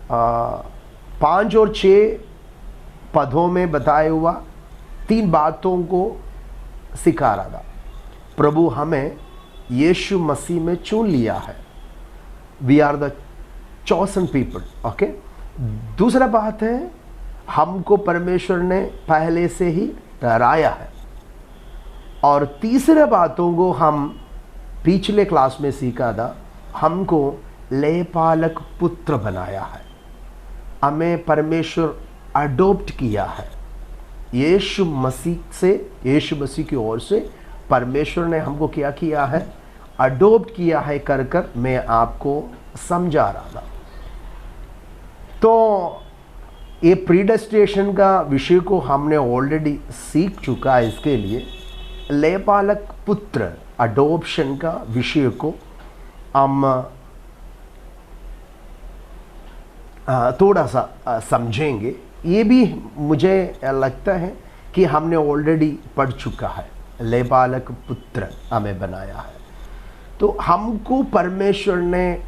5 और 6 पदों में बताया हुआ 3 बातों को सिखा रहा था। प्रभु हमें यीशु मसीह में चुन लिया है, we are the chosen people. Okay, दूसरा बात है हमको परमेश्वर ने पहले से ही ठहराया है। और तीसरे बातों को हम पिछले क्लास में सीखा था, हमको लेपालक पुत्र बनाया है, हमें परमेश्वर अडॉप्ट किया है। यीशु मसीह की ओर से परमेश्वर ने हमको क्या किया है, अडॉप्ट किया है कर मैं आपको समझा रहा था। तो ये प्रीडेस्टिनेशन का विषय को हमने ऑलरेडी सीख चुका है। इसके लिए लेपालक पुत्र अडॉप्शन का विषय को हम थोड़ा सा समझेंगे। ये भी मुझे लगता है कि हमने ऑलरेडी पढ़ चुका है। लेपालक पुत्र हमें बनाया है, तो हमको परमेश्वर ने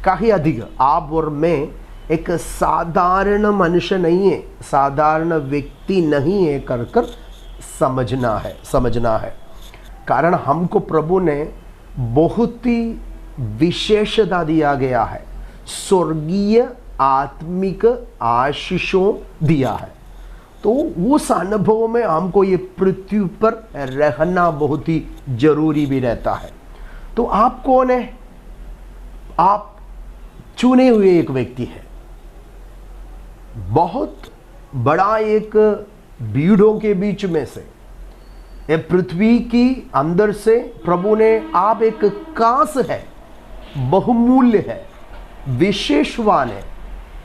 कहीं अधिक, आप और मैं एक साधारण मनुष्य नहीं है, साधारण व्यक्ति नहीं है कर समझना है। कारण हमको प्रभु ने बहुत ही विशेषता दिया गया है, स्वर्गीय आत्मिक आशीषों दिया है। तो उस अनुभव में हमको ये पृथ्वी पर रहना बहुत ही जरूरी भी रहता है। तो आप कौन है? आप चुने हुए एक व्यक्ति है, बहुत बड़ा एक भीड़ों के बीच में से, ये पृथ्वी की अंदर से प्रभु ने, आप एक कांस है, बहुमूल्य है, विशेषवान है।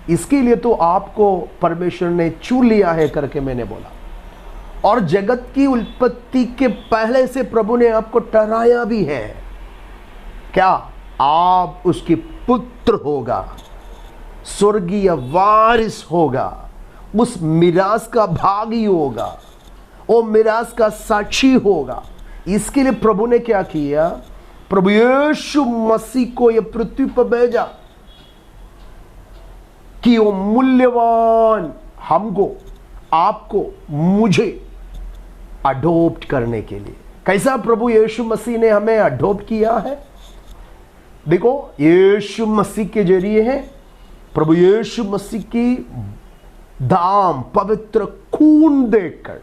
इसके लिए तो आपको परमेश्वर ने चुन लिया है करके मैंने बोला। और जगत की उत्पत्ति के पहले से प्रभु ने आपको ठहराया भी है। क्या? आप उसके पुत्र होगा, स्वर्गीय वारिस होगा, उस मिरास का भागी होगा, वो मिरास का साक्षी होगा। इसके लिए प्रभु ने क्या किया? प्रभु यीशु मसीह को ये पृथ्वी पर भेजा कि वो मूल्यवान हमको, आपको, मुझे अडॉप्ट करने के लिए। कैसा प्रभु यीशु मसीह ने हमें अडॉप्ट किया है? देखो, यीशु मसीह के जरिए है, प्रभु यीशु मसीह की दाम पवित्र खून देकर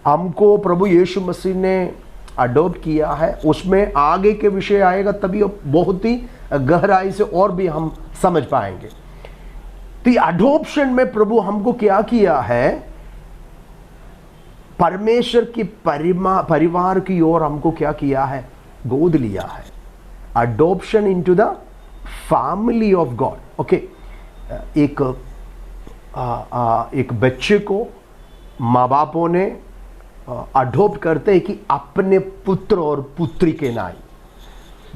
हमको प्रभु यीशु मसीह ने अडॉप्ट किया है। उसमें आगे के विषय आएगा, तभी बहुत ही गहराई से और भी हम समझ पाएंगे। तो अडॉप्शन में प्रभु हमको क्या किया है? परमेश्वर की परिवार की ओर हमको क्या किया है? गोद लिया है। Adoption into the family of God. Okay, एक बच्चे को माँ बापों ने अडॉप्ट करते हैं कि अपने पुत्र और पुत्री के नाई।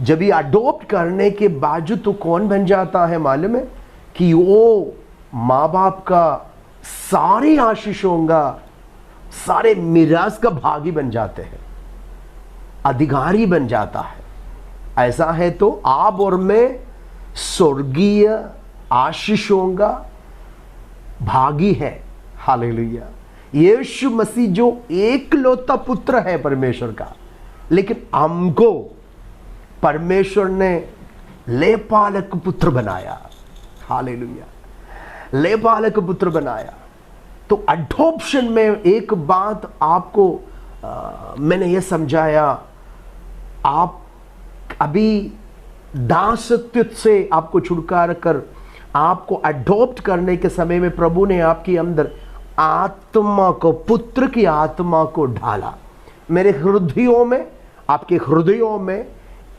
जब ये अडॉप्ट करने के बावजूद तो कौन बन जाता है मालूम है? कि वो माँ बाप का सारे आशीषों का, सारे मिरास का भागी बन जाते हैं, अधिकारी बन जाता है। ऐसा है तो आप और मैं स्वर्गीय आशीषों का भागी है। हालेलुया। यीशु मसीह जो एकलौता पुत्र है परमेश्वर का, लेकिन हमको परमेश्वर ने लेपालक पुत्र बनाया। हालेलुया, लेपालक पुत्र बनाया। तो अडॉप्शन में एक बात आपको मैंने ये समझाया, आप अभी दासत्व से आपको छुटकारा कर आपको अडॉप्ट करने के समय में प्रभु ने आपके अंदर आत्मा को, पुत्र की आत्मा को ढाला। मेरे हृदयों में, आपके हृदयों में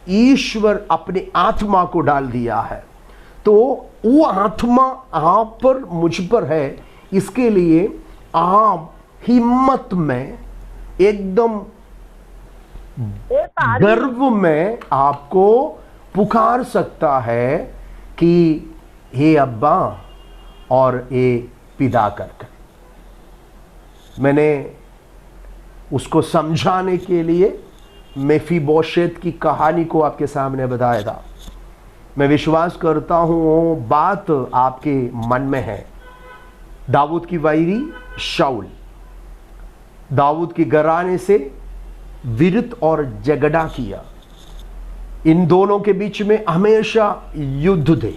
ईश्वर अपनी आत्मा को डाल दिया है। तो वो आत्मा आप पर, मुझ पर है। इसके लिए आप हिम्मत में, एकदम गर्व में आपको पुकार सकता है कि हे अब्बा और हे पिता कर। मैंने उसको समझाने के लिए मेफीबोशेत की कहानी को आपके सामने बताया था। मैं विश्वास करता हूं वो बात आपके मन में है। दाऊद की वैरी शाऊल, दाऊद के घराने से विरुद्ध और झगड़ा किया। इन दोनों के बीच में हमेशा युद्ध थे।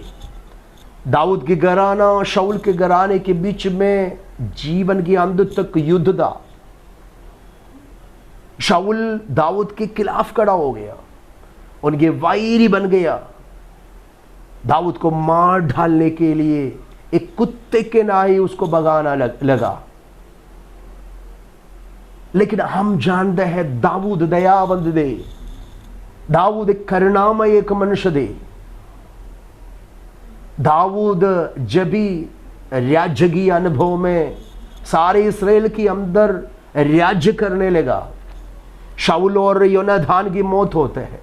दाऊद के घराना और शाऊल के घराने के बीच में जीवन के अंत तक युद्ध था। शाऊल दाऊद के खिलाफ खड़ा हो गया, उनके वैरी बन गया। दाऊद को मार डालने के लिए एक कुत्ते के नाई उसको भगाना लगा। लेकिन हम जानते हैं दाऊद दयावंत दे, दाऊद एक करुणामय एक मनुष्य दे। दाऊद जब भी राज्य की अनुभव में सारे इस्राएल के अंदर राज्य करने लगा, शाऊल और योनाथान की मौत होते हैं।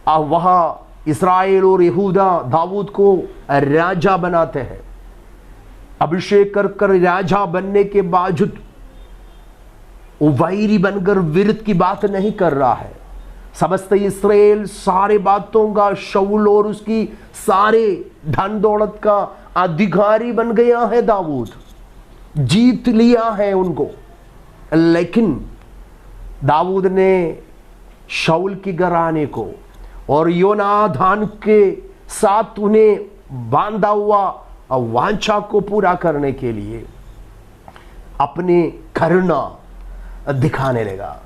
अब वहां इस्राएल और यहूदा दाऊद को राजा बनाते हैं। अभिषेक कर राजा बनने के बावजूद वो वैरी बनकर विरुद्ध की बात नहीं कर रहा है। समस्त इस्राएल सारे बातों का शाऊल और उसकी सारे धन दौलत का अधिकारी बन गया है। दाऊद जीत लिया है उनको। लेकिन दाऊद ने शाऊल की घराने को और योनाथान के साथ उन्हें बांधा हुआ वांछा को पूरा करने के लिए अपनी करुणा दिखाने लगा,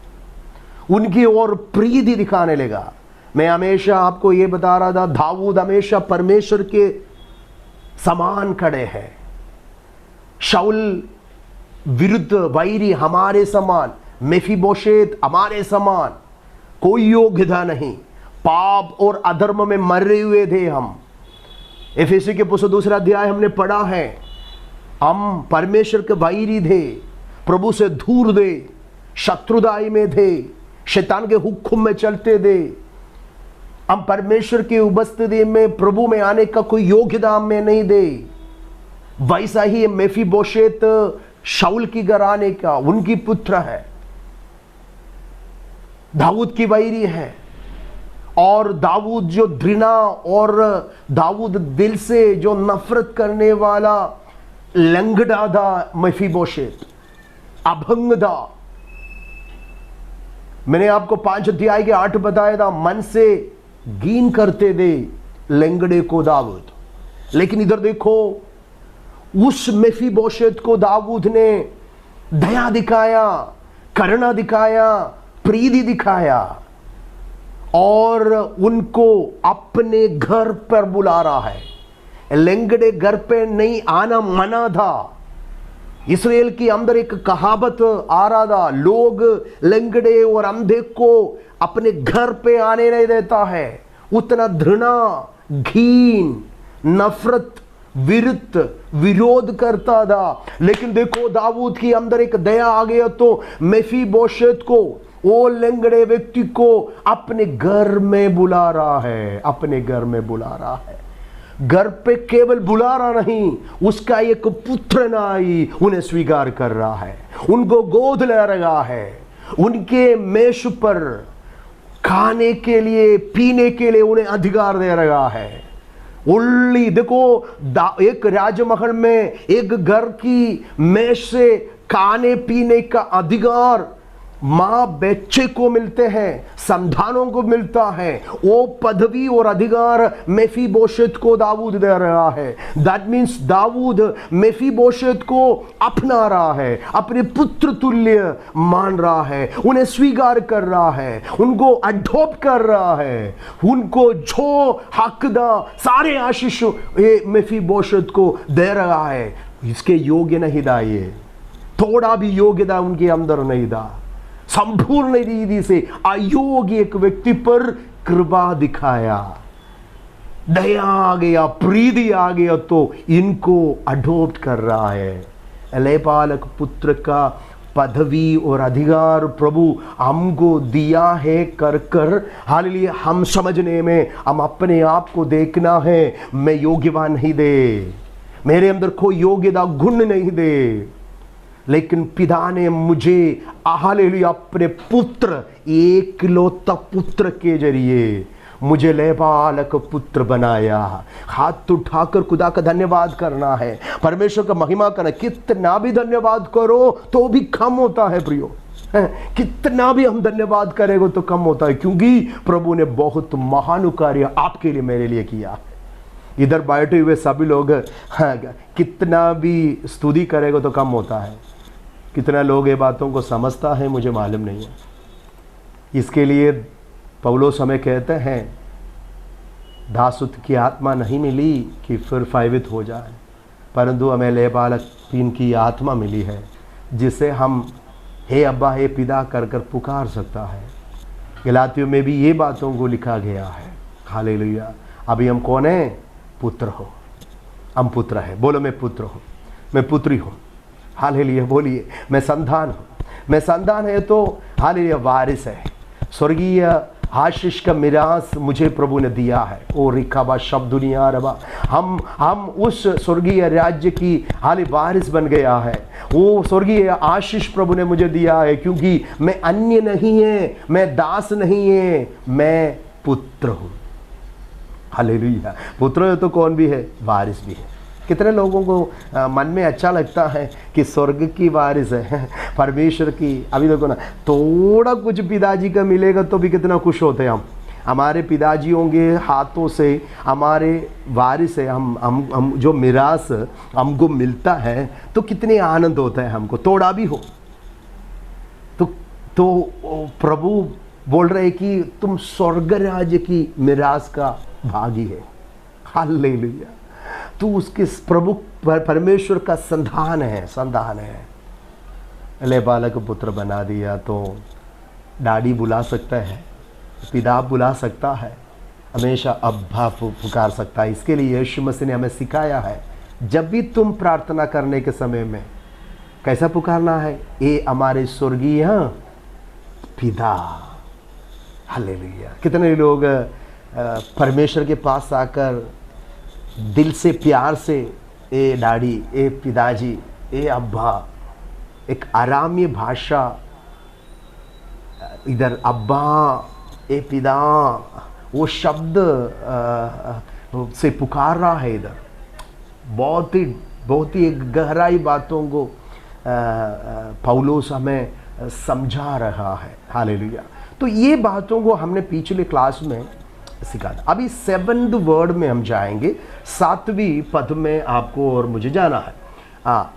उनकी ओर प्रीति दिखाने लगा। मैं हमेशा आपको यह बता रहा था, दाऊद हमेशा परमेश्वर के समान खड़े हैं। शाऊल विरुद्ध वैरी हमारे समान, मेफीबोशेत हमारे समान, कोई योग्यता नहीं, पाप और अधर्म में मरे हुए थे हम। एफेसी के पुस्तक 2 अध्याय हमने पढ़ा है। हम परमेश्वर के वैरी थे, प्रभु से दूर थे, शत्रुदाई में थे, शैतान के हुक्म में चलते थे। हम परमेश्वर की उपस्थिति में प्रभु में आने का कोई योग्यता में नहीं दे। वैसा ही मेफीबोशेत शाऊल की घराने का उनकी पुत्र है, दाऊद की वैरी है। और दाऊद जो घृणा और दाऊद दिल से जो नफरत करने वाला लंगड़ा था मेफीबोशेत, अभंग था। मैंने आपको 5 अध्याय के 8 बताया था, मन से घीन करते थे लंगड़े को दाऊद। लेकिन इधर देखो, उस मेफीबोशेत को दाऊद ने दया दिखाया, करुणा दिखाया, प्रीति दिखाया और उनको अपने घर पर बुला रहा है। लंगड़े घर पे नहीं आना मना था। इस्राएल की अंदर एक कहावत आ रहा था, लोग लंगड़े और अंधे को अपने घर पे आने नहीं देता है। उतना घृणा, घीन, नफरत, विरुद्ध, विरोध करता था। लेकिन देखो, दाऊद की अंदर एक दया आ गया तो मेफीबोशेत को, वो लंगड़े व्यक्ति को अपने घर में बुला रहा है, अपने घर में बुला रहा है। घर पे केवल बुला रहा नहीं, उसका एक पुत्र नाई उन्हें स्वीकार कर रहा है, उनको गोद ले रहा है, उनके मेज पर खाने के लिए, पीने के लिए उन्हें अधिकार दे रहा है। उल्ली देखो, एक राजमहल में एक घर की मेज से खाने पीने का अधिकार मां बच्चे को मिलते हैं, संतानों को मिलता है। वो पदवी और अधिकार मेफीबोशेत को दाऊद दे रहा है। दैट मीन्स दाऊद मेफीबोशेत को अपना रहा है, अपने पुत्र तुल्य मान रहा है, उन्हें स्वीकार कर रहा है, उनको अडॉप्ट कर रहा है, उनको जो हक दा सारे आशीष मेफीबोशेत को दे रहा है। इसके योग्य नहीं था, ये थोड़ा भी योग्यता उनके अंदर नहीं था। संपूर्ण रीति से अयोग्य एक व्यक्ति पर कृपा दिखाया, दया आ गया, प्रीति आ गया तो इनको अडॉप्ट कर रहा है। लेपालक पुत्र का पदवी और अधिकार प्रभु हमको दिया है कर कर, हालेलुया। हम समझने में, हम अपने आप को देखना है, मैं योग्यवान नहीं दे, मेरे अंदर कोई योग्यता गुण नहीं दे, लेकिन पिता ने मुझे हालेलुया अपने पुत्र, एकलौता पुत्र के जरिए मुझे लेबालक पुत्र बनाया। हाथ उठाकर खुदा का धन्यवाद करना है, परमेश्वर का महिमा करना। कितना भी धन्यवाद करो तो भी कम होता है प्रियो, कितना भी हम धन्यवाद करेंगे तो कम होता है, क्योंकि प्रभु ने बहुत महान कार्य आपके लिए मेरे लिए किया है। इधर बैठे हुए सभी लोग कितना भी स्तुति करेंगे तो कम होता है। कितना लोग ये बातों को समझता है मुझे मालूम नहीं है। इसके लिए पौलुस हमें कहते हैं दासुत की आत्मा नहीं मिली कि फिर फायवित हो जाए, परंतु हमें लेबालकपन की आत्मा मिली है, जिसे हम हे अब्बा हे पिता कर कर पुकार सकता है। गलातियों में भी ये बातों को लिखा गया है। हालेलुया। अभी हम कौन है? पुत्र हो, हम पुत्र है। बोलो मैं पुत्र हूँ, मैं पुत्री हूँ। हालेलुया। बोलिए मैं संतान हूँ। मैं संतान है तो हालेलुया वारिस है। स्वर्गीय आशीष का मिरास मुझे प्रभु ने दिया है। ओ रिकाबा शब्द दुनिया रबा, हम उस स्वर्गीय राज्य की हाली वारिस बन गया है। वो स्वर्गीय आशीष प्रभु ने मुझे दिया है, क्योंकि मैं अन्य नहीं है, मैं दास नहीं है, मैं पुत्र हूँ। हालेलुया। पुत्र है तो कौन भी है? वारिस भी है। कितने लोगों को मन में अच्छा लगता है कि स्वर्ग की वारिस है, परमेश्वर की। अभी देखो ना, थोड़ा कुछ पिताजी का मिलेगा तो भी कितना खुश होते हैं हम। हमारे पिताजी होंगे हाथों से हमारे वारिस है, हम जो मिरास हमको मिलता है तो कितने आनंद होता है हमको, थोड़ा भी हो तो प्रभु बोल रहे कि तुम स्वर्ग राज्य की मिरास का भागी है। हालेलुया। तू उसके प्रभु परमेश्वर का संतान है, संतान है। लेबालक पुत्र बना दिया तो डैडी बुला सकता है, पिता बुला सकता है, हमेशा अब्बा पुकार सकता है। इसके लिए यीशु मसीह ने हमें सिखाया है, जब भी तुम प्रार्थना करने के समय में कैसा पुकारना है? ये हमारे स्वर्गीय पिता। हालेलुया। कितने लोग परमेश्वर के पास आकर दिल से प्यार से ए डैडी, ए पिताजी, ए अब्बा, एक आरामी भाषा, इधर अब्बा ए पिता, वो शब्द से पुकार रहा है। इधर बहुत ही गहराई बातों को पौलुस हमें समझा रहा है। हालेलुया। तो ये बातों को हमने पिछले क्लास में सिखा था। अभी 7th वर्ड में हम जाएंगे, 7वीं पद में आपको और मुझे जाना है।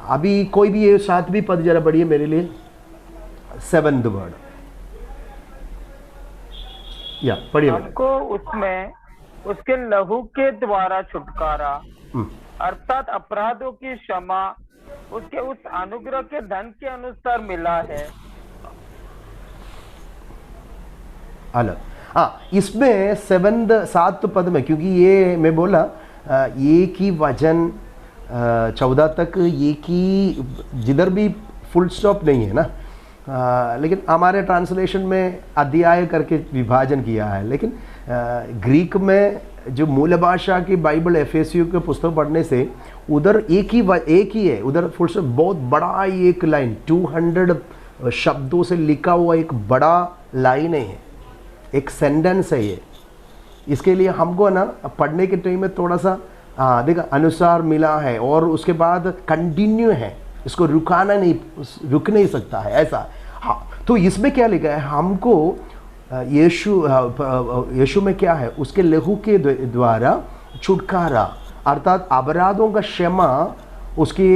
अभी कोई भी ये 7वीं पद जरा बढ़िए मेरे लिए। 7th वर्ड या पढ़िए। हमको उसमें उसके लहू के द्वारा छुटकारा अर्थात अपराधों की क्षमा उसके उस अनुग्रह के धन के अनुसार मिला है। अलग इसमें 7 पद में, क्योंकि ये मैं बोला एक ही वचन 14 तक, एक ही, जिधर भी फुल स्टॉप नहीं है ना, लेकिन हमारे ट्रांसलेशन में अध्याय करके विभाजन किया है। लेकिन ग्रीक में जो मूल भाषा की बाइबल एफएसयू के पुस्तक पढ़ने से उधर एक ही है, उधर फुल स्टॉप बहुत बड़ा एक लाइन 200 शब्दों से लिखा हुआ एक बड़ा लाइन है, एक सेंटेंस है ये। इसके लिए हमको ना पढ़ने के टाइम में थोड़ा सा देखा अनुसार मिला है, और उसके बाद कंटिन्यू है, इसको रुक नहीं सकता है ऐसा। हाँ, तो इसमें क्या लिखा है? हमको यीशु में क्या है? उसके लहू के द्वारा छुटकारा अर्थात अपराधों का क्षमा उसके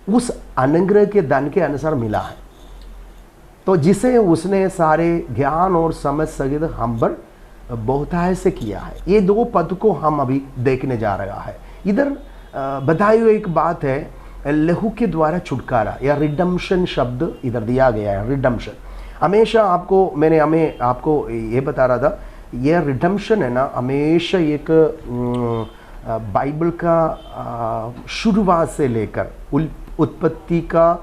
उस अनुग्रह के धन के अनुसार मिला है। तो जिसे उसने सारे ज्ञान और समझ सहित हम पर बहुतायत से किया है। ये 2 पद को हम अभी देखने जा रहा है। इधर बताई हुई एक बात है, लहू के द्वारा छुटकारा या रिडम्पशन शब्द इधर दिया गया है। रिडम्पशन हमेशा आपको ये बता रहा था, यह रिडम्पशन है ना, हमेशा एक बाइबल का शुरुआत से लेकर उत्पत्ति का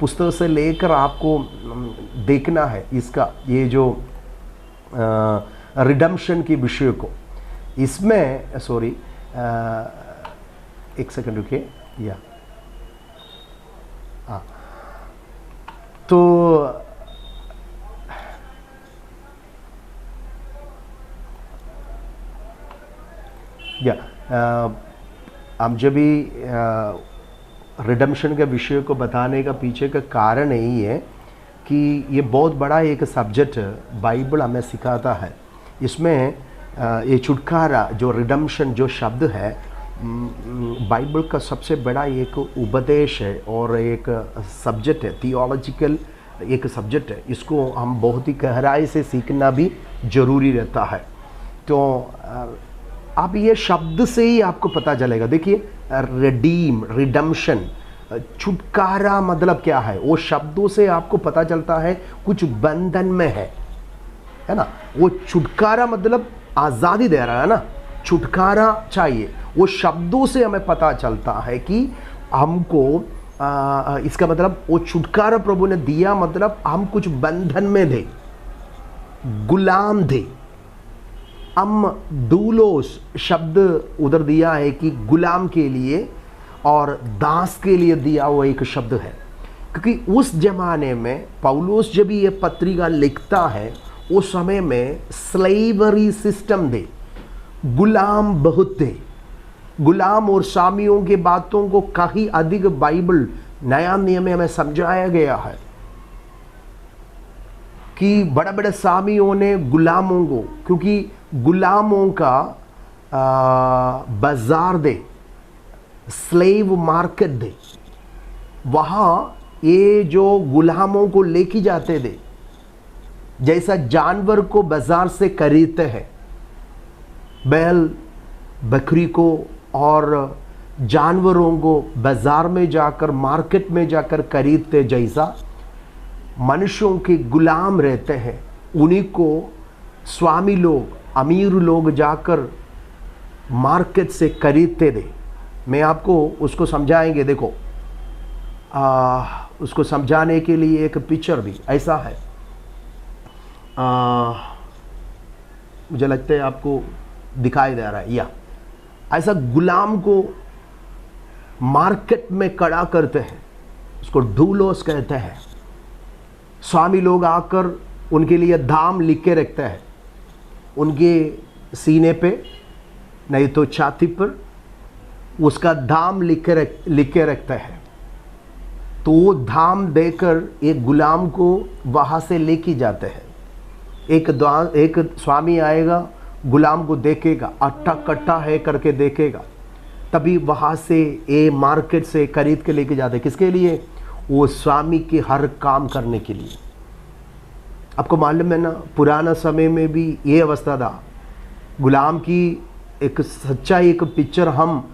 पुस्तक से लेकर आपको देखना है इसका, ये जो रिडम्पशन की विषय को। इसमें सॉरी एक सेकंड रुकिए। या तो या हम जब भी रिडेम्पशन के विषय को बताने का पीछे का कारण यही है कि ये बहुत बड़ा एक सब्जेक्ट बाइबल हमें सिखाता है। इसमें ये छुटकारा जो रिडेम्पशन जो शब्द है बाइबल का सबसे बड़ा एक उपदेश है और एक सब्जेक्ट है, थियोलॉजिकल एक सब्जेक्ट है। इसको हम बहुत ही गहराई से सीखना भी ज़रूरी रहता है। तो अब ये शब्द से ही आपको पता चलेगा। देखिए रिडीम, रिडेम्पशन, छुटकारा मतलब क्या है, वो शब्दों से आपको पता चलता है कुछ बंधन में है ना। वो छुटकारा मतलब आज़ादी दे रहा है ना, छुटकारा चाहिए। वो शब्दों से हमें पता चलता है कि हमको इसका मतलब वो छुटकारा प्रभु ने दिया, मतलब हम कुछ बंधन में थे, गुलाम थे। हम डूलोस शब्द उधर दिया है कि गुलाम के लिए और दास के लिए दिया हुआ एक शब्द है, क्योंकि उस जमाने में पौलुस जब ये पत्रिका लिखता है उस समय में स्लेवरी सिस्टम थे, गुलाम बहुत थे। गुलाम और सामियों के बातों को कहीं अधिक बाइबल नया नियम में हमें समझाया गया है कि बड़े बड़े सामियों ने गुलामों को, क्योंकि गुलामों का बाजार दे, स्लेव मार्केट दे, वहाँ ये जो गुलामों को लेके जाते थे, जैसा जानवर को बाजार से खरीदते हैं, बैल बकरी को और जानवरों को बाजार में जाकर, मार्केट में जाकर खरीदते, जैसा मनुष्यों के गुलाम रहते हैं, उन्हीं को स्वामी लोग, अमीर लोग जाकर मार्केट से खरीदते थे। मैं आपको उसको समझाएंगे। देखो उसको समझाने के लिए एक पिक्चर भी ऐसा है, मुझे लगता है आपको दिखाई दे रहा है। या ऐसा गुलाम को मार्केट में खड़ा करते हैं, उसको डूलोस कहते हैं। स्वामी लोग आकर उनके लिए दाम लिख के रखते हैं, उनके सीने पे नहीं तो छाती पर उसका दाम लिख के रखते हैं। तो वो दाम देकर एक गुलाम को वहाँ से लेके जाते हैं। एक स्वामी आएगा, गुलाम को देखेगा, अट्ठा कट्टा है करके देखेगा, तभी वहाँ से ये मार्केट से खरीद के लेके जाते। किसके लिए? वो स्वामी के हर काम करने के लिए। आपको मालूम है ना, पुराना समय में भी ये अवस्था था। गुलाम की एक सच्चाई, एक पिक्चर हम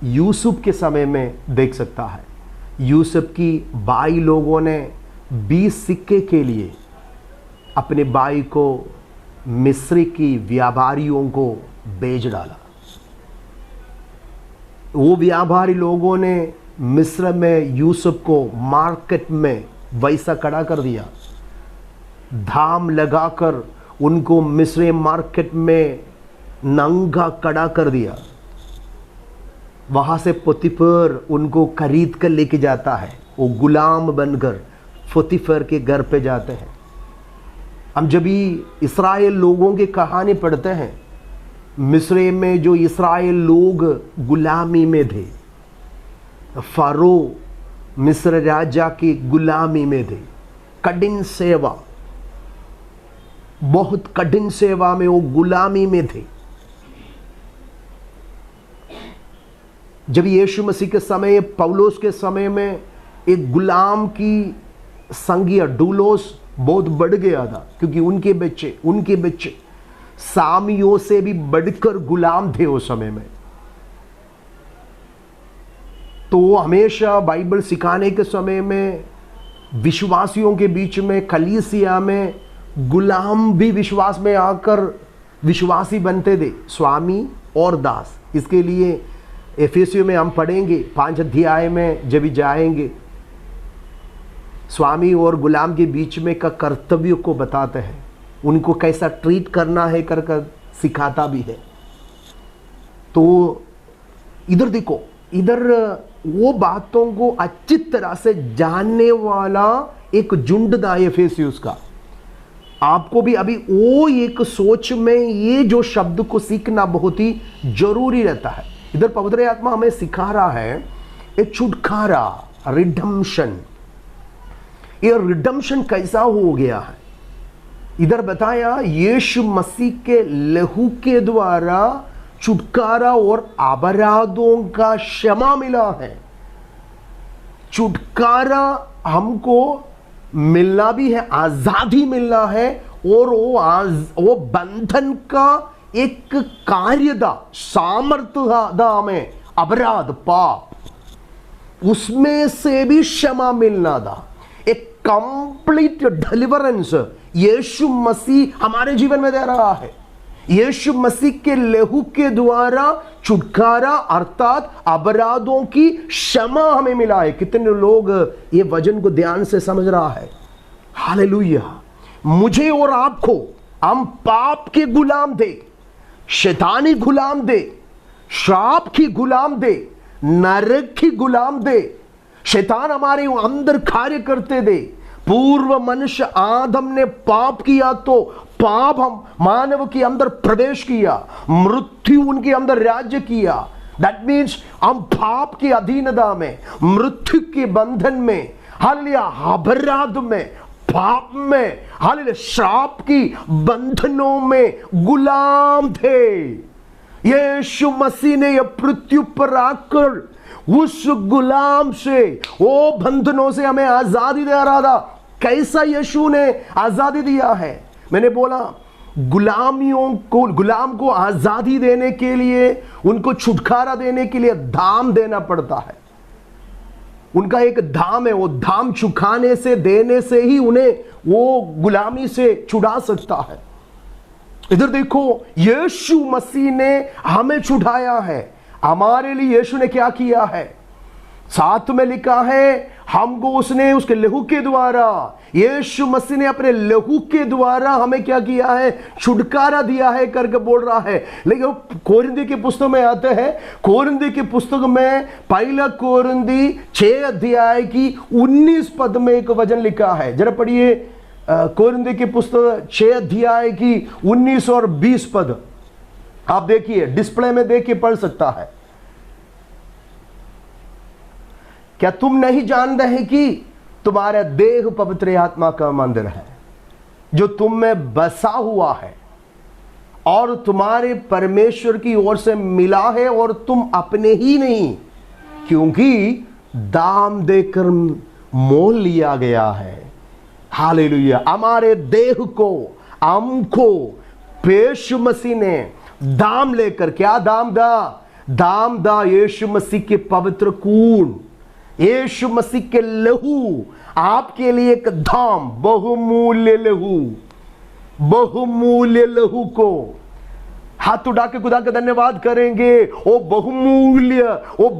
यूसुफ के समय में देख सकता है। यूसुफ की भाई लोगों ने 20 सिक्के के लिए अपने भाई को मिस्र की व्यापारियों को बेच डाला। वो व्यापारी लोगों ने मिस्र में यूसुफ को मार्केट में वैसा खड़ा कर दिया, दाम लगाकर उनको मिस्र मार्केट में नंगा खड़ा कर दिया। वहां से पोतीफर उनको खरीद कर लेके जाता है, वो गुलाम बनकर पोतीफर के घर पे जाते हैं। हम जब भी इस्राएल लोगों की कहानी पढ़ते हैं, मिस्र में जो इस्राएल लोग गुलामी में थे, फारो मिस्र राजा की गुलामी में थे, कठिन सेवा, बहुत कठिन सेवा में वो गुलामी में थे। जब यीशु मसीह के समय, पौलुस के समय में एक गुलाम की संज्ञा डूलोस बहुत बढ़ गया था, क्योंकि उनके बच्चे सामियों से भी बढ़कर गुलाम थे उस समय में। तो हमेशा बाइबल सिखाने के समय में विश्वासियों के बीच में, कलीसिया में गुलाम भी विश्वास में आकर विश्वासी बनते थे, स्वामी और दास। इसके लिए एफेसियों में हम पढ़ेंगे 5 अध्याय में जब भी जाएंगे, स्वामी और गुलाम के बीच में का कर्तव्य को बताते हैं, उनको कैसा ट्रीट करना है कर सिखाता भी है। तो इधर देखो, इधर वो बातों को अच्छी तरह से जानने वाला एक झुंड था एफेसियुस का। आपको भी अभी वो एक सोच में ये जो शब्द को सीखना बहुत ही जरूरी रहता है। इधर पवित्र आत्मा हमें सिखा रहा है ये छुटकारा, रिडम्पशन। ये रिडम्पशन कैसा हो गया है? इधर बताया यीशु मसीह के लहू के द्वारा छुटकारा और अपराधों का क्षमा मिला है। छुटकारा हमको मिलना भी है, आजादी मिलना है, और वो बंधन का एक कार्यदा सामर्थ्यदा में अपराध पाप उसमें से भी क्षमा मिलना था। एक कंप्लीट डिलीवरेंस यीशु मसीह हमारे जीवन में दे रहा है। यीशु मसीह के लहू के द्वारा छुटकारा अर्थात अपराधों की क्षमा हमें मिला है। कितने लोग ये वचन को ध्यान से समझ रहा है? हालेलुया। मुझे और आपको, हम पाप के गुलाम थे, शैतानी गुलाम थे, श्राप की गुलाम थे, नरक की गुलाम थे। शैतान हमारे अंदर कार्य करते थे। पूर्व मनुष्य आदम ने पाप किया तो पाप हम मानव के अंदर प्रवेश किया, मृत्यु उनके अंदर राज्य किया। दैट मीन्स हम पाप की अधीनता में, मृत्यु के बंधन में, हालेलुया, अपराध में, पाप में, हालेलुया, श्राप की बंधनों में गुलाम थे। यीशु मसीह ने यह पृथ्वी पर आकर उस गुलाम से, वो बंधनों से हमें आजादी दे रहा था। कैसा यीशु ने आजादी दिया है? मैंने बोला गुलाम को आजादी देने के लिए, उनको छुटकारा देने के लिए दाम देना पड़ता है। उनका एक दाम है, वो दाम चुकाने से, देने से ही उन्हें वो गुलामी से छुड़ा सकता है। इधर देखो, यीशु मसीह ने हमें छुड़ाया है। हमारे लिए यीशु ने क्या किया है? साथ में लिखा है, हमको उसने उसके लहू के द्वारा, यीशु मसीह ने अपने लहू के द्वारा हमें क्या किया है? छुटकारा दिया है करके बोल रहा है। लेकिन कोरिन्थी की पुस्तक में आते हैं, कोरिन्थी की पुस्तक में पहला कोरिन्थी 6 अध्याय की 19 पद में एक वचन लिखा है। जरा पढ़िए, कोरिन्थी की पुस्तक 6 अध्याय की 19 और 20 पद। आप देखिए, डिस्प्ले में देखिए, पढ़ सकता है। क्या तुम नहीं जान रहे कि तुम्हारा देह पवित्र आत्मा का मंदिर है जो तुम में बसा हुआ है और तुम्हारे परमेश्वर की ओर से मिला है, और तुम अपने ही नहीं, क्योंकि दाम देकर मोल लिया गया है। हालेलुया। हमारे देह को, हमको यीशु मसीह ने दाम लेकर, क्या दाम दा? दाम दा यीशु मसीह के पवित्र खून, यीशु मसीह के लहू आपके लिए एक दाम, बहुमूल्य लहू, बहुमूल्य लहू को हाथ उठा के खुदा का धन्यवाद करेंगे। वो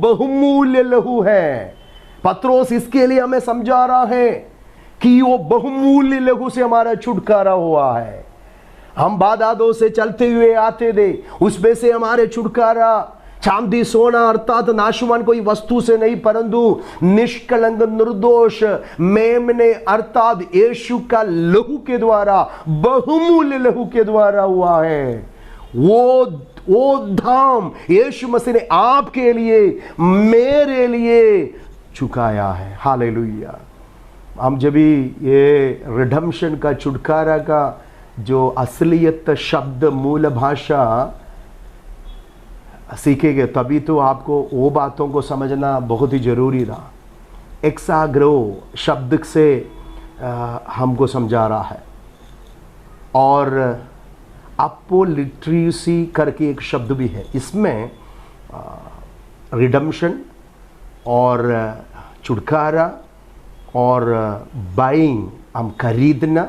बहुमूल्य लहू है। पत्रोस इसके लिए हमें समझा रहा है कि वो बहुमूल्य लहू से हमारा छुटकारा हुआ है। हम बाधाओं से चलते हुए आते थे, उसमें से हमारे छुटकारा चांदी सोना अर्थात नाशवान कोई वस्तु से नहीं, परंतु निष्कलंक निर्दोष मेमने अर्थात यीशु का लहू के द्वारा, बहुमूल्य लहू के द्वारा हुआ है। वो धाम यीशु मसीह ने आपके लिए, मेरे लिए चुकाया है। हालेलुया। हम जब ये रिडम्पशन का, छुटकारा का जो असलियत शब्द मूल भाषा सीखेंगे, तभी तो आपको वो बातों को समझना बहुत ही जरूरी रहा। एक्साग्रो शब्द से हमको समझा रहा है, और अपोलिट्रीसी करके एक शब्द भी है। इसमें रिडम्पशन और छुटकारा और बाइंग, हम खरीदना,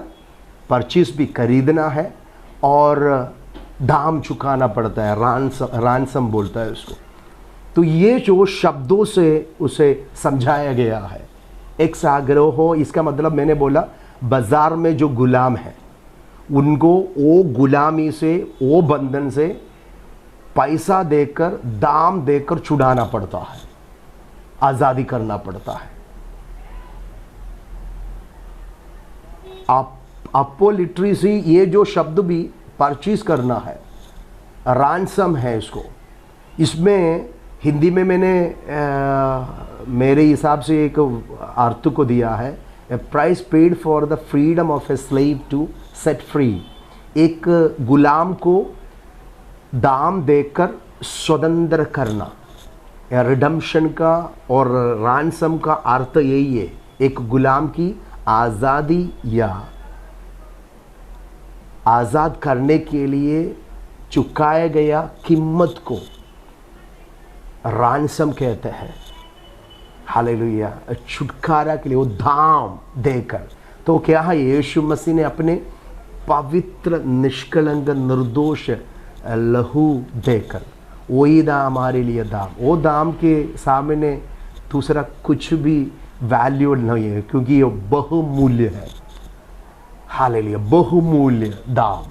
परचेस भी खरीदना है, और दाम चुकाना पड़ता है, रानसम बोलता है उसको। तो ये जो शब्दों से उसे समझाया गया है, एक साग्रह हो, इसका मतलब मैंने बोला बाजार में जो गुलाम है उनको वो गुलामी से, वो बंधन से पैसा देकर, दाम देकर छुड़ाना पड़ता है, आज़ादी करना पड़ता है। आप अपोलिट्रेसी, ये जो शब्द भी परचेज करना है, रैंसम है इसको। इसमें हिंदी में मैंने मेरे हिसाब से एक अर्थ को दिया है, a price paid for the freedom of a slave to set free. एक गुलाम को दाम देकर स्वतंत्र करना, रिडम्पशन का और रैंसम का अर्थ यही है, एक गुलाम की आज़ादी या आज़ाद करने के लिए चुकाया गया कीमत को रैंसम कहते हैं। हालेलुया, छुटकारा के लिए वो दाम देकर। तो क्या है, यीशु मसीह ने अपने पवित्र निष्कलंक निर्दोष लहू देकर, वही दाम हमारे लिए दाम, वो दाम के सामने दूसरा कुछ भी वैल्यू नहीं है, क्योंकि ये बहुमूल्य है। हालेलुया, बहुमूल्य दाम।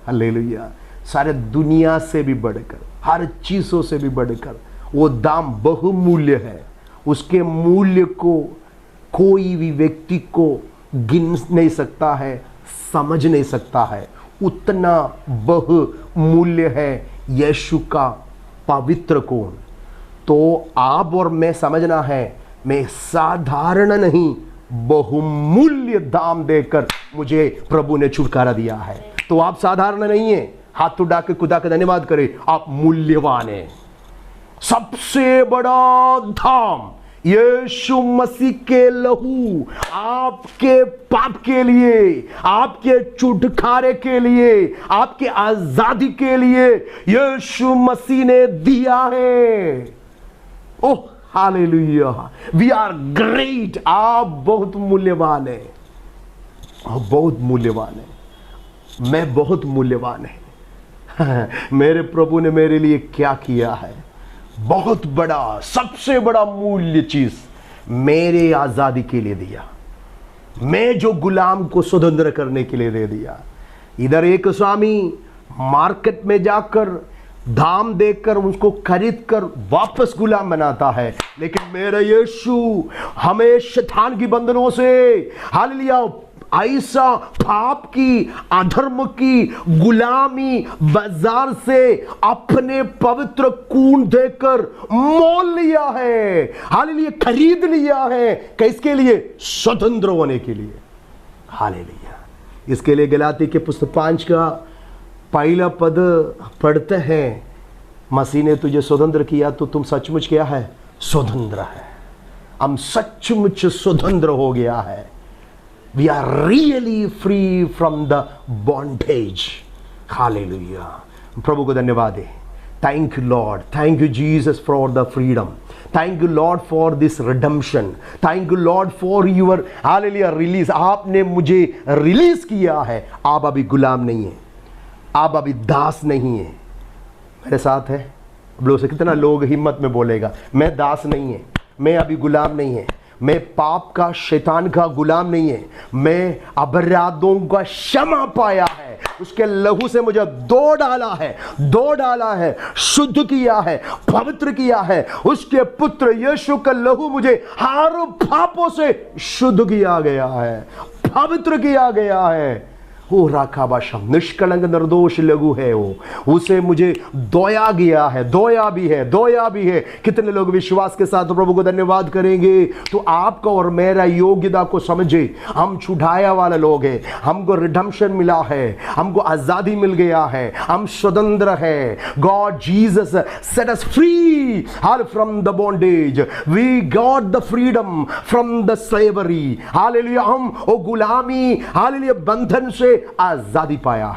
हालेलुया, सारे दुनिया से भी बढ़कर, हर चीज़ों से भी बढ़कर वो दाम बहुमूल्य है। उसके मूल्य को कोई भी व्यक्ति को गिन नहीं सकता है, समझ नहीं सकता है। उतना बहुमूल्य है यीशु का पवित्र खून। तो आप और मैं समझना है, मैं साधारण नहीं, बहुमूल्य दाम देकर मुझे प्रभु ने छुटकारा दिया है। तो आप साधारण नहीं है, हाथ उठा के खुदा का धन्यवाद करें, आप मूल्यवान हैं। सबसे बड़ा दाम यीशु मसीह के लहू आपके पाप के लिए, आपके छुटकारे के लिए, आपके आजादी के लिए यीशु मसीह ने दिया है। Oh hallelujah, we are great. आप बहुत मूल्यवान है, आप बहुत मूल्यवान है, मैं बहुत मूल्यवान है। मेरे प्रभु ने मेरे लिए क्या किया है, बहुत बड़ा, सबसे बड़ा मूल्य चीज मेरे आजादी के लिए दिया। मैं जो गुलाम को स्वतंत्र करने के लिए दे दिया। इधर एक स्वामी मार्केट में जाकर दाम देकर उसको खरीद कर वापस गुलाम बनाता है, लेकिन मेरा यीशु हमें शैतान की बंधनों से, हालेलुया, ऐसा पाप की, अधर्म की गुलामी बाजार से अपने पवित्र खून देकर मोल लिया है। हालेलुया, खरीद लिया है। किसके लिए? स्वतंत्र होने के लिए। हालेलुया। इसके लिए गलाती के पुस्तक 5 का पहला पद पढ़ते हैं, मसीह ने तुझे स्वतंत्र किया तो तुम सचमुच क्या है? स्वतंत्र है। हम सचमुच स्वतंत्र हो गया है। We are really free from the bondage. Hallelujah. प्रभु को धन्यवाद है। Thank you Lord. Thank you Jesus for the freedom. Thank you Lord for this redemption. Thank you Lord for your hallelujah release. आपने मुझे रिलीज किया है। आप अभी गुलाम नहीं है, आप अभी दास नहीं है। मेरे साथ है बोलो से कितना लोग हिम्मत में बोलेगा, मैं दास नहीं है, मैं अभी गुलाम नहीं है, मैं पाप का, शैतान का गुलाम नहीं है, मैं अपराधों का क्षमा पाया है, उसके लहू से मुझे धो डाला है, शुद्ध किया है, पवित्र किया है। उसके पुत्र यीशु का लहू मुझे हर पापों से शुद्ध किया गया है, पवित्र किया गया है। वो राखा बाशम निष्कलंक निर्दोष लघु है, वो उसे मुझे धोया गया है, धोया भी है। कितने लोग विश्वास के साथ प्रभु को धन्यवाद करेंगे? तो आपका और मेरा योग्यता को समझे, हम छुड़ाया वाले लोग हैं, हमको रिडम्पशन मिला है, हमको आजादी मिल गया है, हम स्वतंत्र है। God Jesus set us free from the bondage, we got the freedom from the slavery. Hallelujah, हम वो गुलामी, हालेलुया, बंधन से आजादी पाया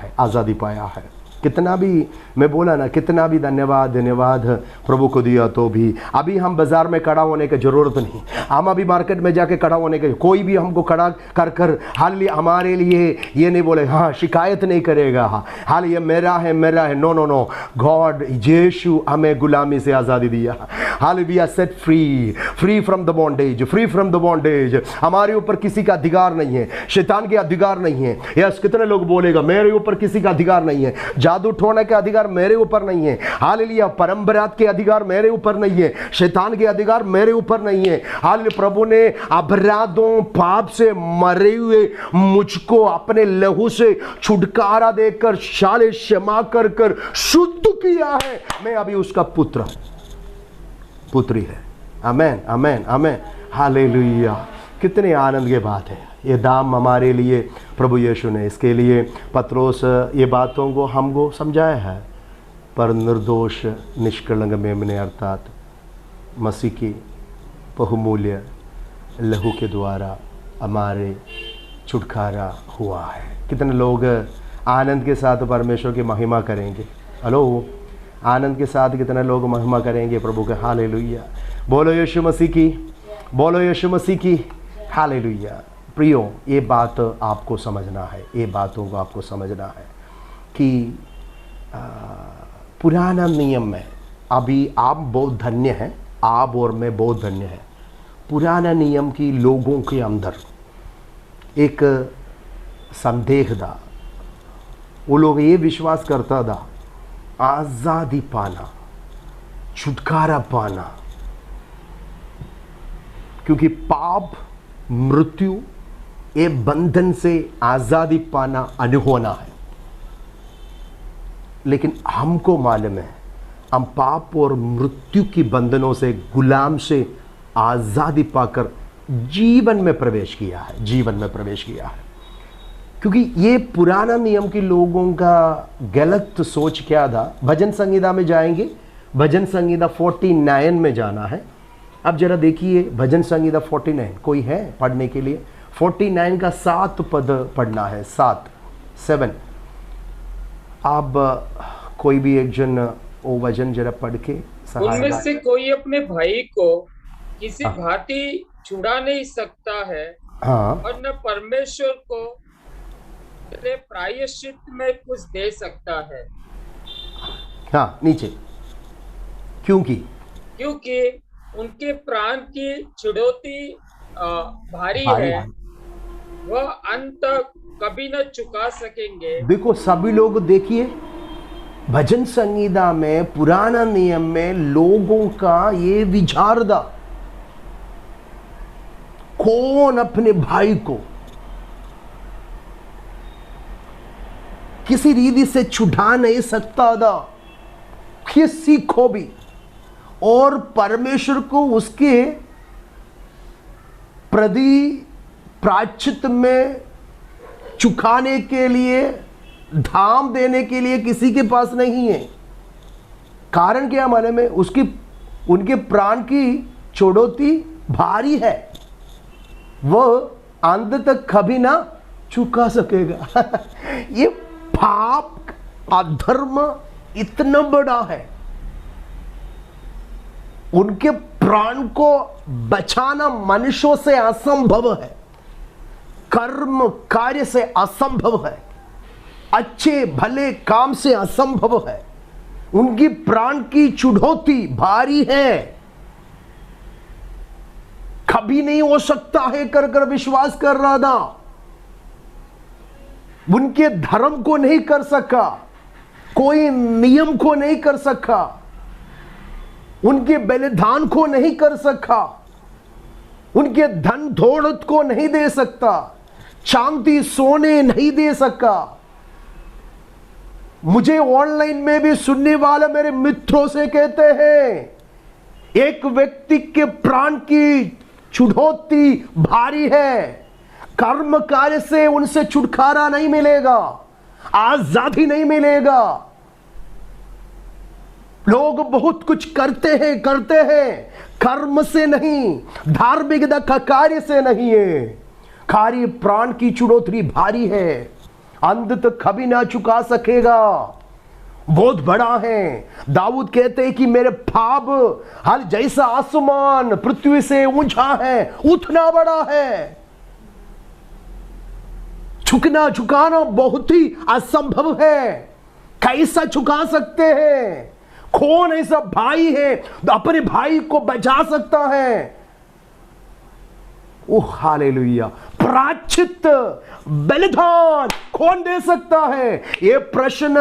है। कितना भी मैं बोला ना, कितना भी धन्यवाद प्रभु को दिया, तो भी अभी हम बाजार में खड़ा होने की जरूरत नहीं। हम अभी मार्केट में जाके खड़ा होने के, कोई भी हमको खड़ा कर हालेलुया हमारे लिए ये नहीं बोले, हाँ शिकायत नहीं करेगा, हालेलुया मेरा है। नो, गॉड यीशु हमें गुलामी से आजादी दिया। Hallelujah, set free from the bondage. हमारे ऊपर किसी का अधिकार नहीं है, शैतान के अधिकार नहीं है। यस, कितने लोग बोलेगा मेरे ऊपर किसी का अधिकार नहीं है। जादू टोने के अधिकार मेरे ऊपर नहीं है। हालेलुया, परंपरा के अधिकार मेरे ऊपर नहीं है, शैतान के अधिकार मेरे ऊपर नहीं है। हालेलुया, प्रभु ने अपराधों पाप से मरे हुए मुझको अपने लहू से छुटकारा देकर शाले क्षमा कर कर शुद्ध किया है। मैं अभी उसका पुत्र पुत्री है। आमेन आमेन आमेन, हालेलुया। कितने आनंद की बात है। ये दाम हमारे लिए प्रभु यीशु ने, इसके लिए पत्रोस ये बातों को हमको समझाया है। पर निर्दोष निष्कलंक मेमने अर्थात मसीह की बहुमूल्य लहू के द्वारा हमारे छुटकारा हुआ है। कितने लोग आनंद के साथ परमेश्वर की महिमा करेंगे। हेलो, आनंद के साथ कितने लोग महिमा करेंगे प्रभु के। हालेलुया, बोलो यीशु मसीह की, बोलो यीशु मसीह की, हालेलुया। प्रियो, ये बात आपको समझना है, ये बातों को आपको समझना है कि पुराना नियम में अभी आप बहुत धन्य हैं, आप और मैं बहुत धन्य हैं। पुराना नियम की लोगों के अंदर एक संदेह था। वो लोग ये विश्वास करता था आज़ादी पाना, छुटकारा पाना, क्योंकि पाप मृत्यु ये बंधन से आज़ादी पाना अनहोना है। लेकिन हमको मालूम है हम पाप और मृत्यु की बंधनों से, गुलाम से आज़ादी पाकर जीवन में प्रवेश किया है, जीवन में प्रवेश किया है। क्योंकि ये पुराना नियम के लोगों का गलत सोच क्या था। भजन संहिता में जाएंगे, भजन संहिता 49 में जाना है। अब जरा देखिए भजन संहिता 49, कोई है पढ़ने के लिए? 49 का 7 पद पढ़ना है, 7 आप कोई भी एक जन वो वचन जरा पढ़ के। उनमें से कोई अपने भाई को किसी भांति छुड़ा नहीं सकता है, हाँ, और न परमेश्वर को प्रायश्चित में कुछ दे सकता है। हाँ, नीचे, क्योंकि उनके प्राण की छुड़ौती भारी है, वह अंत तक कभी न चुका सकेंगे। देखो सभी लोग देखिए, भजन संहिता में पुराना नियम में लोगों का ये विचार था, कौन अपने भाई को किसी रीति से छुड़ा नहीं सकता था, किसी को भी, और परमेश्वर को उसके प्रति प्रायश्चित में चुकाने के लिए, धाम देने के लिए किसी के पास नहीं है। कारण क्या माने में? उनके प्राण की छुड़ौती भारी है, वह अंत तक कभी ना चुका सकेगा। ये पाप, अधर्म इतना बड़ा है, उनके प्राण को बचाना मनुष्यों से असंभव है, कर्म कार्य से असंभव है, अच्छे भले काम से असंभव है। उनकी प्राण की छुड़ौती भारी है, कभी नहीं हो सकता है कर कर विश्वास कर रहा था। उनके धर्म को नहीं कर सका, कोई नियम को नहीं कर सका, उनके बलिदान को नहीं कर सका, उनके धन दौलत को नहीं दे सकता, चांदी सोने नहीं दे सका। मुझे ऑनलाइन में भी सुनने वाले मेरे मित्रों से कहते हैं, एक व्यक्ति के प्राण की छुड़ौती भारी है, कर्म कार्य से उनसे छुटकारा नहीं मिलेगा, आजादी नहीं मिलेगा। लोग बहुत कुछ करते हैं कर्म से नहीं, धार्मिकता का कार्य से नहीं है। कार्य प्राण की छुड़ौती भारी है, अंत तक कभी ना चुका सकेगा, बहुत बड़ा है। दाऊद कहते हैं कि मेरे पाप हर जैसा आसमान पृथ्वी से ऊंचा है उतना बड़ा है। झुकाना बहुत ही असंभव है, कैसा झुका सकते हैं? कौन ऐसा भाई है अपने भाई को बचा सकता है? ओह हालेलुया, प्रायश्चित, बलिदान कौन दे सकता है? ये प्रश्न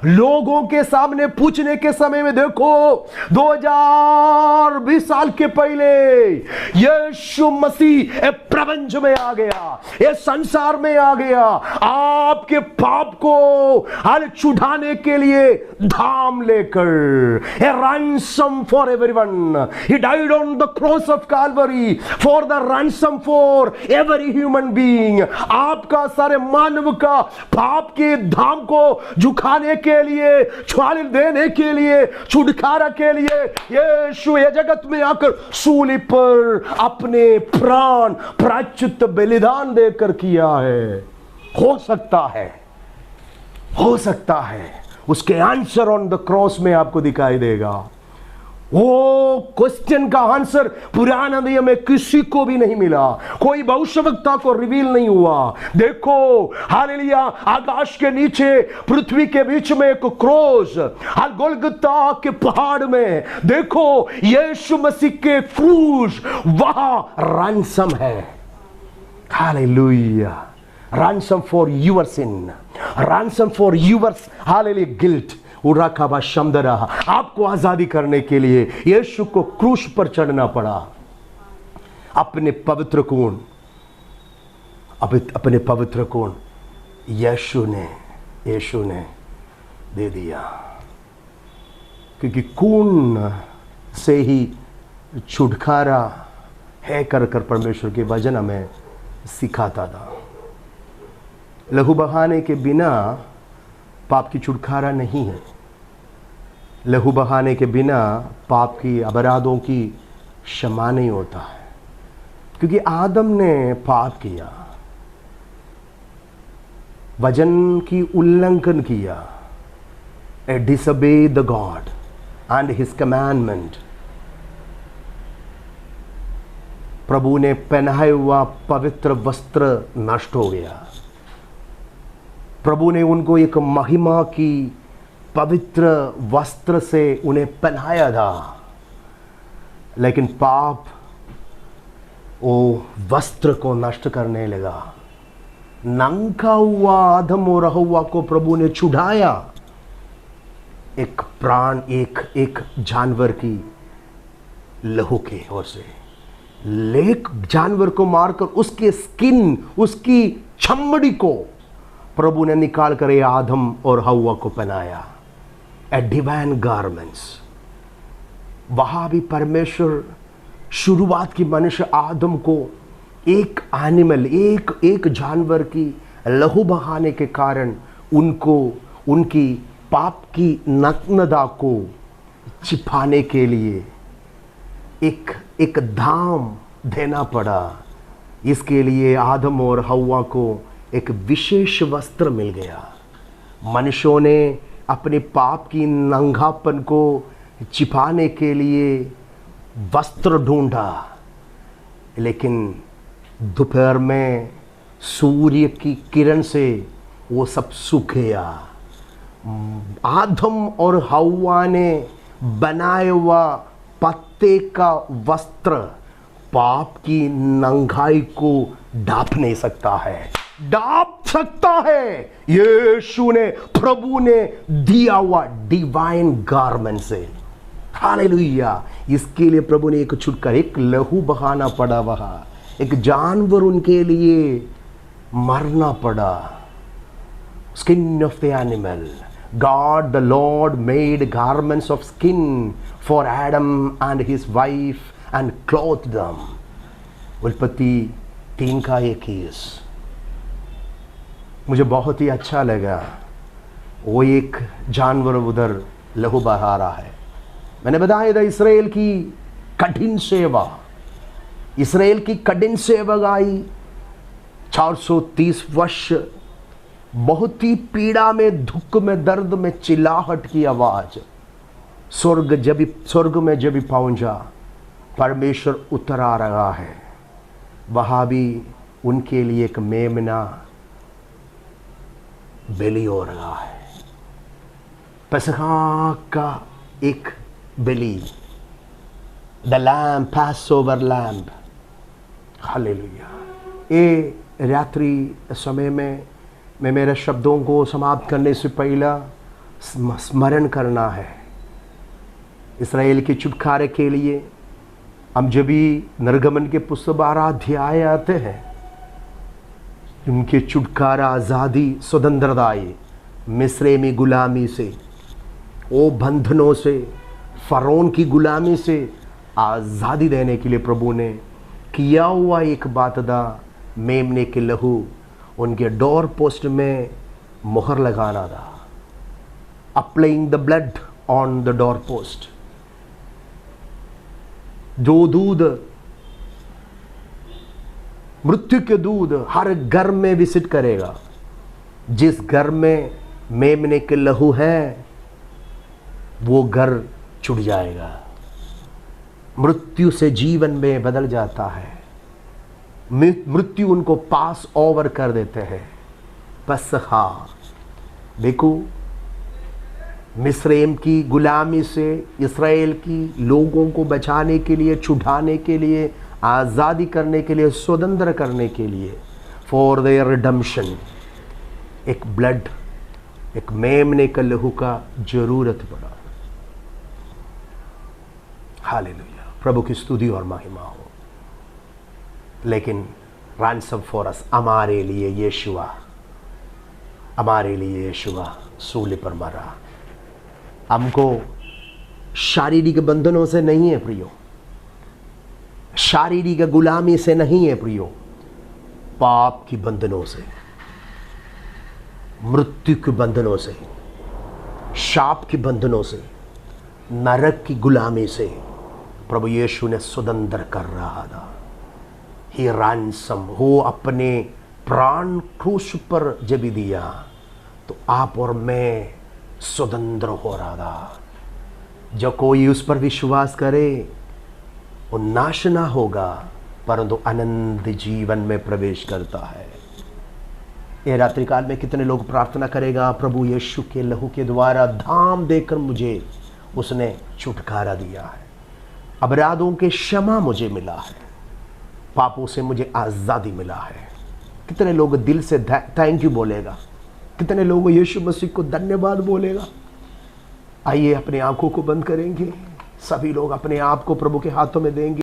लोगों के सामने पूछने के समय में देखो 2020 साल के पहले यीशु मसीह एक प्रपंच में आ गया, ये संसार में आ गया, आपके पाप को हल छुड़ाने के लिए धाम लेकर, a ransom for everyone. He died on the cross of Calvary for the ransom for every human being. आपका सारे मानव का पाप के धाम को झुकाने के लिए, छुड़ाने देने के लिए, छुटकारा के लिए यीशु ये जगत में आकर सूली पर अपने प्राण प्रायश्चित बलिदान देकर किया है। हो सकता है उसके आंसर ऑन द क्रॉस में आपको दिखाई देगा। वो क्वेश्चन का आंसर पुराना नियम में किसी को भी नहीं मिला, कोई भविष्यवक्ता को रिवील नहीं हुआ। देखो हालेलुया, आकाश के नीचे पृथ्वी के बीच में एक क्रूस, गोलगोथा के पहाड़ में देखो यीशु मसीह के क्रूस, वहां रैंसम है। Hallelujah, ransom for your sin, ransom for your hallelujah guilt. उराकाबा शमदरा, आपको आजादी करने के लिए यीशु को क्रूस पर चढ़ना पड़ा। अपने पवित्र खून यीशु ने दे दिया, क्योंकि खून से ही छुटकारा है कर परमेश्वर के वचन हमें सिखाता था। लहू बहाने के बिना पाप की छुटकारा नहीं है। लहू बहाने के बिना पाप की अपराधों की क्षमा नहीं होता है, क्योंकि आदम ने पाप किया, वचन की उल्लंघन किया, disobeyed the God and his commandment। प्रभु ने पहनाया हुआ पवित्र वस्त्र नष्ट हो गया। प्रभु ने उनको एक महिमा की पवित्र वस्त्र से उन्हें पहनाया था, लेकिन पाप वो वस्त्र को नष्ट करने लगा। नंगा हुआ आदम और हव्वा को प्रभु ने छुड़ाया, एक प्राण, एक जानवर की लहू के ओर से। लेक जानवर को मारकर उसके स्किन, उसकी चमड़ी को प्रभु ने निकाल कर आदम और हव्वा को पहनाया, ए डिवाइन गारमेंट्स। वहां भी परमेश्वर शुरुआत की मनुष्य आदम को एक एनिमल, एक जानवर की लहू बहाने के कारण उनको उनकी पाप की नग्नता को छिपाने के लिए एक दाम देना पड़ा। इसके लिए आदम और हव्वा को एक विशेष वस्त्र मिल गया। मनुष्यों ने अपने पाप की नंगापन को छिपाने के लिए वस्त्र ढूंढा, लेकिन दोपहर में सूर्य की किरण से वो सब सूख गया। आदम और हव्वा ने बनाया हुआ पत्ते का वस्त्र पाप की नंगाई को ढांप नहीं सकता है, ढांप सकता है यीशु ने, प्रभु ने दिया हुआ डिवाइन गारमेंट से। हालेलुया। इसके लिए प्रभु ने एक छुटकारा, एक लहू बहाना पड़ा, वहां एक जानवर उनके लिए मरना पड़ा। Skin of the animal, God the Lord made garments of skin for Adam and his wife and clothed them। उत्पत्ति 3:21। मुझे बहुत ही अच्छा लगा। वो एक जानवर उधर लहू बहा रहा है। मैंने बताया था इस्राएल की कठिन सेवा, इस्राएल की कठिन सेवा आई 430 वर्ष, बहुत ही पीड़ा में, दुख में, दर्द में, चिल्लाहट की आवाज। स्वर्ग में जब पहुंचा, परमेश्वर उतर आ रहा है। वहां भी उनके लिए एक मेमना बलि हो रहा है, पसखा का एक बलि, द लैम्ब, पैसओवर लैम्ब। हालेलुया। ये रात्रि समय में मैं मेरे शब्दों को समाप्त करने से पहला स्मरण करना है इसराइल के छुटकारे के लिए। हम जब भी निर्गमन के पुस्तक 12 अध्याय आते हैं, उनके छुटकारा, आज़ादी, स्वतंत्रता आई मिस्रैमी गुलामी से, ओ बंधनों से, फरौन की गुलामी से आज़ादी देने के लिए प्रभु ने किया हुआ एक बात था, मेमने के लहू उनके डोर पोस्ट में मोहर लगाना था। Applying the blood on the door post. जो दूध, मृत्यु के दूध हर घर में विजिट करेगा। जिस घर में मेमने के लहू है वो घर छूट जाएगा, मृत्यु से जीवन में बदल जाता है, मृत्यु उनको पास ओवर कर देते हैं। बस हाँ, देखो मिस्रैम की गुलामी से इस्राएल की लोगों को बचाने के लिए, छुड़ाने के लिए, आज़ादी करने के लिए, स्वतंत्र करने के लिए, फॉर देयर रिडेम्पशन एक ब्लड, एक मेमने का लहू का जरूरत पड़ा। हालेलुया, प्रभु की स्तुति और महिमा हो। लेकिन रैंसम फॉर अस, हमारे लिए यीशुआ, हमारे लिए यीशुआ सूली पर मरा। हमको शारीरिक बंधनों से नहीं है प्रियो, शारीरिक गुलामी से नहीं है प्रियो, पाप की बंधनों से, मृत्यु के बंधनों से, शाप की बंधनों से, नरक की गुलामी से प्रभु यीशु ने स्वतंत्र कर रहा था। ही रैंसम, वो अपने प्राण क्रूस पर जब दिया तो आप और मैं स्वतंत्र हो रहा था। जो कोई उस पर विश्वास करे वो नाश ना होगा परंतु अनंत जीवन में प्रवेश करता है। ये रात्रि काल में कितने लोग प्रार्थना करेगा, प्रभु यीशु के लहू के द्वारा धाम देकर मुझे उसने छुटकारा दिया है, अपराधों के क्षमा मुझे मिला है, पापों से मुझे आज़ादी मिला है। कितने लोग दिल से थैंक यू बोलेगा, कितने लोग यीशु मसीह को धन्यवाद बोलेगा। आइए अपने आंखों को बंद करेंगे, सभी लोग अपने आप को प्रभु के हाथों में देंगे।